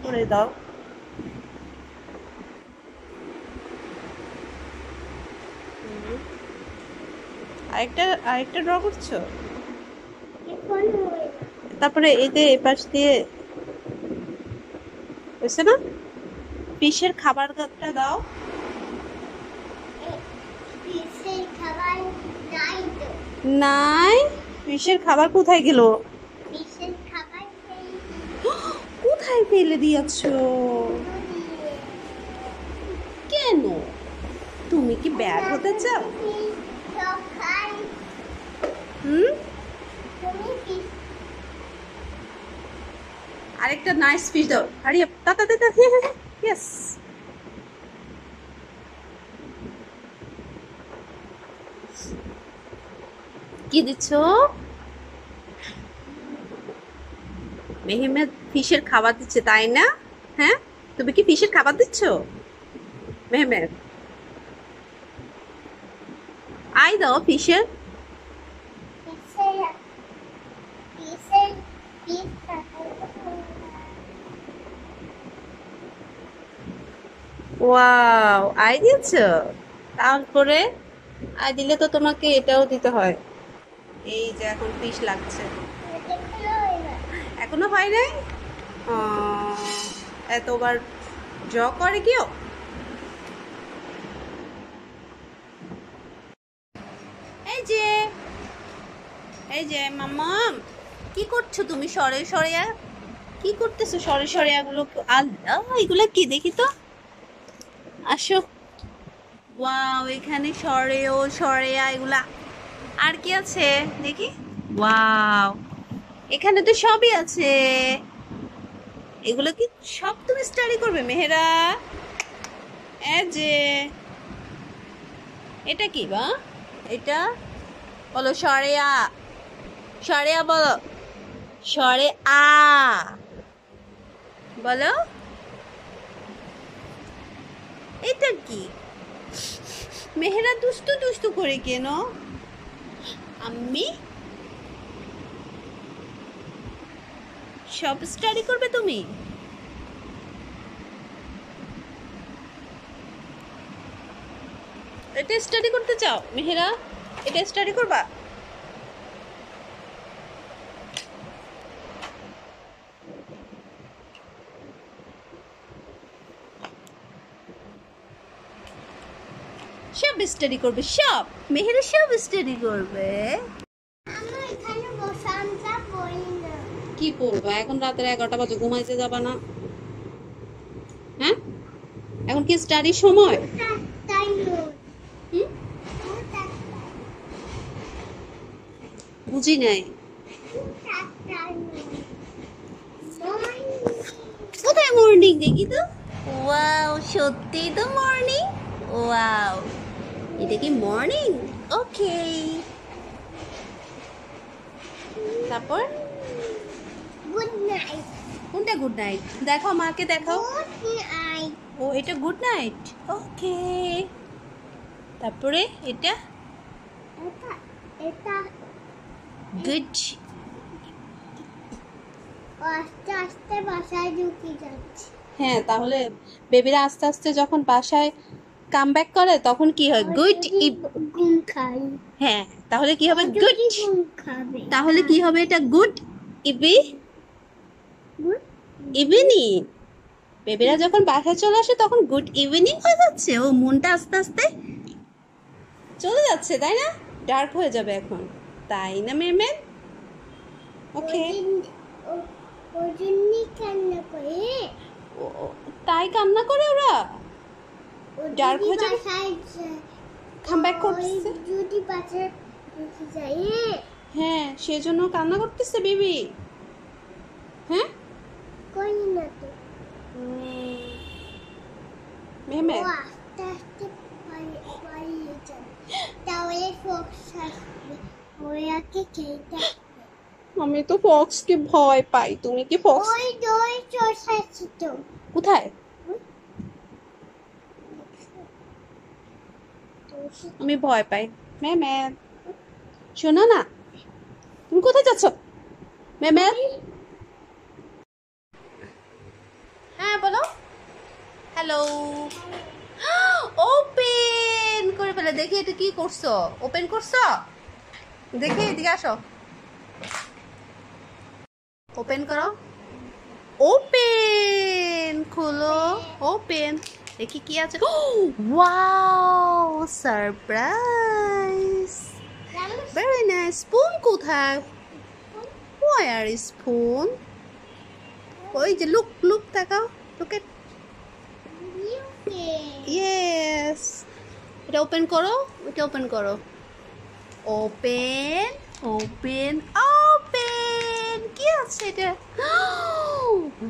করে দাও। আরেকটা আরেকটা ড্র করছো? তারপরে এতে এপাশ দিয়ে হয়েছে না? ফিশের খাবারটা দাও। নাই, ফিশের খাবার কোথায় গেল? কোথায় ফেলে দিয়েছো? কেন? তুমি কি ব্যাড হতে চাও? আরেকটা নাইস ফিশ দাও, হারি আপ, তাড়াতাড়ি। ইয়েস। কি দিচ্ছ? মেহমেদ ফিশের খাবার দিচ্ছে তাই না? হ্যাঁ, তুমি কি ফিশের খাবার দিচ্ছ মেহমেদ? আই দাও ফিশের। ওয়াও, আই দিয়েছ? তারপরে আই দিলে তো তোমাকে এটাও দিতে হয়। এই যে এখন ফিশ লাগছে। এখনো হয় নাই? এতবার ড্র করে কেউ? এই যে এই যে মাম্মাম, কি করছো তুমি? সরে সরিয়া কি করতেছো? সরে সরিয়া গুলো আল্লাহ, এগুলা কি দেখি তো। আসো। ওয়াও, এখানে সরেও সরেয়া এগুলা। আর কি আছে দেখি? ওয়াও, এখানে তো সবই আছে। এগুলো কি সব তুমি স্টাডি করবে মেহেরা? এই যে এটা কি বা? এটা বলো সরেয়া। সরেয়া বলো। সরে আ বলো। এটা কি? মেহেরা দুষ্টু দুষ্টু করে কেন? আম্মি, সব স্টাডি করবে তুমি? এটা স্টাডি করতে চাও মেহেরা? এটা স্টাডি করবা? সব স্টাডি করবে, সব মেহেরা সব স্টাডি করবে। কি করবা এখন? রাতের 11টা বাজে, ঘুমাইতে যাবা না? হ্যাঁ, এখন কি স্টাডির সময়? বুঝি নাই। কোথায় মর্নিং দেখি তো? ওয়াও, সত্যি তো মর্নিং। ওয়াও, এটা কি মর্নিং? ওকে। তারপর গুড নাইট। কোনটা গুড নাইট? দেখাও, মাকে দেখাও। ও, এটা গুড নাইট। ওকে। তারপরে এটা গুড। আস্তে আস্তে বাসায় ঢুকে যাচ্ছে। হ্যাঁ, তাহলে বেবিরা আস্তে আস্তে যখন বাসায় কাম ব্যাক করে তখন কি হয়? গুড ঘুম খাই। হ্যাঁ, তাহলে কি হবে? গুড ঘুম খাবে। তাহলে কি হবে? এটা গুড ইভিনিং। বেবিরা যখন বাসায় চলে আসে তখন গুড ইভিনিং হয়ে যাচ্ছে। ও মনটা আস্তে আস্তে চলে যাচ্ছে, তাই না? ডার্ক হয়ে যাবে এখন, তাই না মেমেন? ওকে। তাই কান্না করে ওরা? ডার্ক হয়ে যাবে, কাম ব্যাক করতেছে। হ্যাঁ, সেজন্য কান্না করতেছে বেবি। হ্যাঁ, মেহমেদ, আমি তো ফক্সকে ভয় পাই। তুমি কি ফক্স? কোথায়? আমি ভয় পাই। মেহমেদ, শোনো না, তুমি কোথায় যাচ্ছ মেহমেদ? হ্যালো। ওপেন করে ফেলে, দেখি এটা কি করছো, ওপেন করছো দেখি, এদিকে আসো, ওপেন করো, ওপেন খোলো, ওপেন দেখি কি আছে। Wow, surprise, very nice. Spoon কোথায়? Where is spoon? ওই যে লুক লুক তাকাও, লুক এট, ইয়েস। এটা ওপেন করো, এটা ওপেন করো, ওপেন ওপেন ওপেন। কি আছে এটা?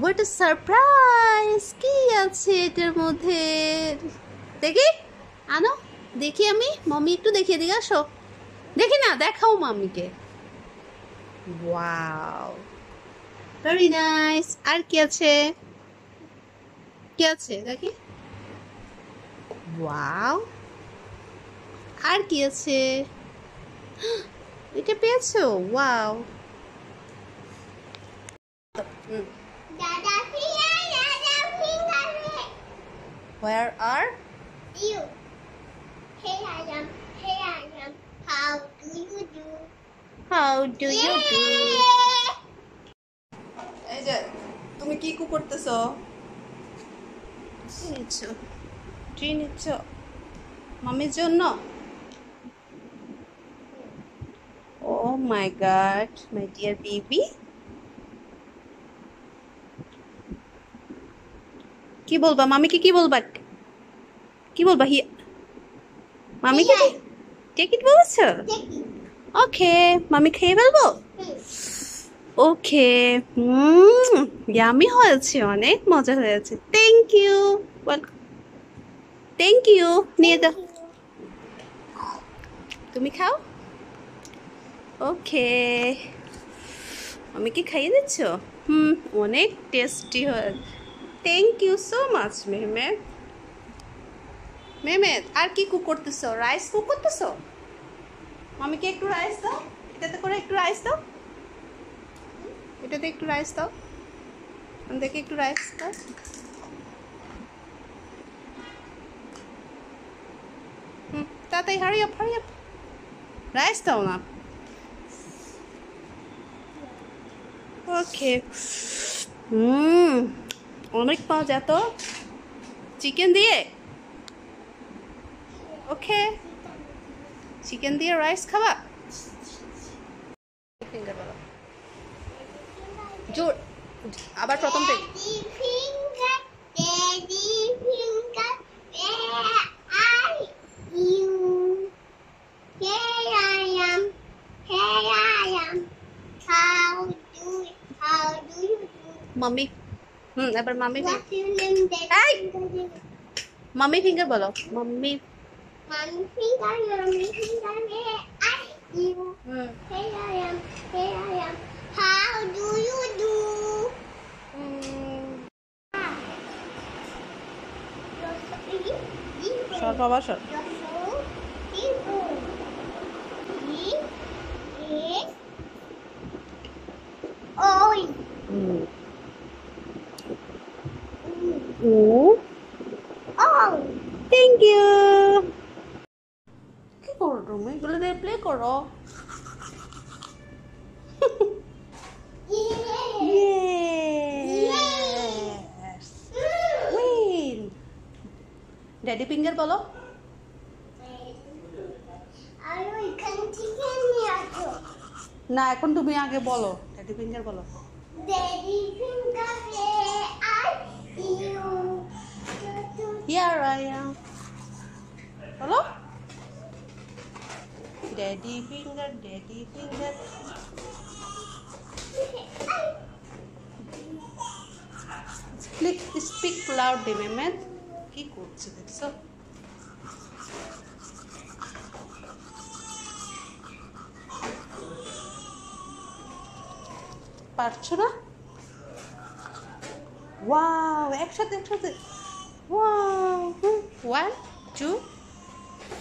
What a surprise! কি আছে এটার মধ্যে দেখি, আনো দেখি, আমি মাম্মি একটু দেখিয়ে দিকে আসো, দেখি না, দেখাও মাম্মিকে। Wow, very nice. আর কি আছে, কি আছে দেখি, ওয়াও। আর কি আছে, এটা পেয়েছো? Wow. Where are you? Here I am. Here I am. How do you do? How do you do? Yeah. এই যে তুমি কি করতেছো? নিচ্ছো, ট্রি নিচ্ছো মামির জন্য? Oh my God, my dear baby. কি বলবা মামিকে, কি বলবা, কি বলবা? মামিকে টেক ইট বলছো? ওকে, মামি খেয়ে ফেলবো? ওকে। ইয়ামি হয়েছে, অনেক মজা হয়েছে। Thank you, thank you. নিয়ে যাও, তুমি খাও। ওকে, মামিকে খাইয়ে দিচ্ছ? অনেক টেস্টি হয়েছে। Thank you so much Mehmed. Mehmed, আর কি কুক করতেছো? রাইস কুক করতেছো? মামিকে একটু রাইস দাও, এটাতে করে একটু রাইস দাও, এটাতে একটু রাইস দাও, দেখে একটু রাইস দাও। তাড়াতাড়ি, hurry up, hurry up, rice দাও না। ওকে। অনেক পাওয়া যেত চিকেন দিয়ে। ওকে, চিকেন দিয়ে রাইস খাবা? জোর, আবার প্রথম থেকে। Daddy finger, where are you? Here I am. Here I am. How do you do? Mummy, এবার mummy, What's your name, Daddy? Hey! Finger? Mummy finger বলো, mummy. Mommy finger, mommy finger, where are you? Here I am. Here I am. How do you do? সর বাবা সর। Thank you. কি করো তুমি? এগুলো দিয়ে প্লে করো। ড্যাডি ফিঙ্গার বলো। না, এখন তুমি আগে বলো, ড্যাডি ফিঙ্গার বলো। Daddy finger, where are you? Here I am. বলো, daddy finger, daddy finger. Speak loudly Mehmed. কি করছে দেখছো? পারছো না? ওয়াও, একসাথে একসাথে। ওয়াও, 1 2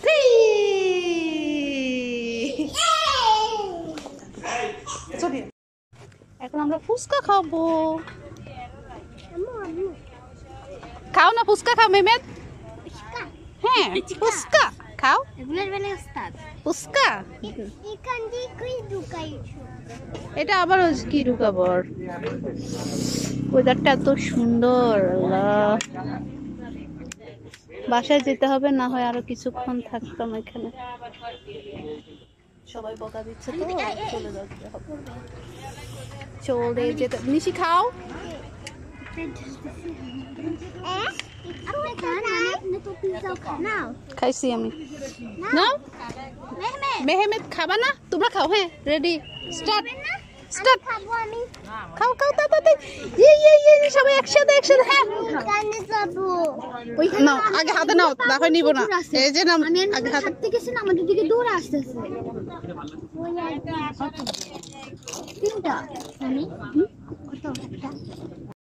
3। সরি, এখন আমরা ফুচকা খাবো। খাও। খাও না ফুচকা খাও মেহমেদ হ্যাঁ ফুচকা খাও এগুলোর বেলা ওস্তাদ ফুচকা এখান দিয়ে কই ঢুকাইছো এটা আবার কি ঢুকাবো ওয়েদারটা এত সুন্দর আল্লাহ বাসায় যেতে হবে না হয় আরো কিছুক্ষণ থাকতাম এখানে সবাই বকা দিচ্ছে তো চলে যেতে হবে চলে যেতে নিশি খাও আপনি খান আপনি তো পিজ্জা খাও খাইছি আমি না মেহমেদ খাবা না তোমরা খাও হ্যাঁ রেডি স্টার্ট স্টার্ট খাবো আমি খাও খাও তাড়াতাড়ি ইয়ে সবাই একসাথে হ্যাঁ কানে যাবো নাও আগে হাতে নাও দেখো নিব না এই যে না আমি আগে হাতে হাঁটতে গেছি না আমাদের দিকে দৌড়ে আসতেছে তিনটা আমি কত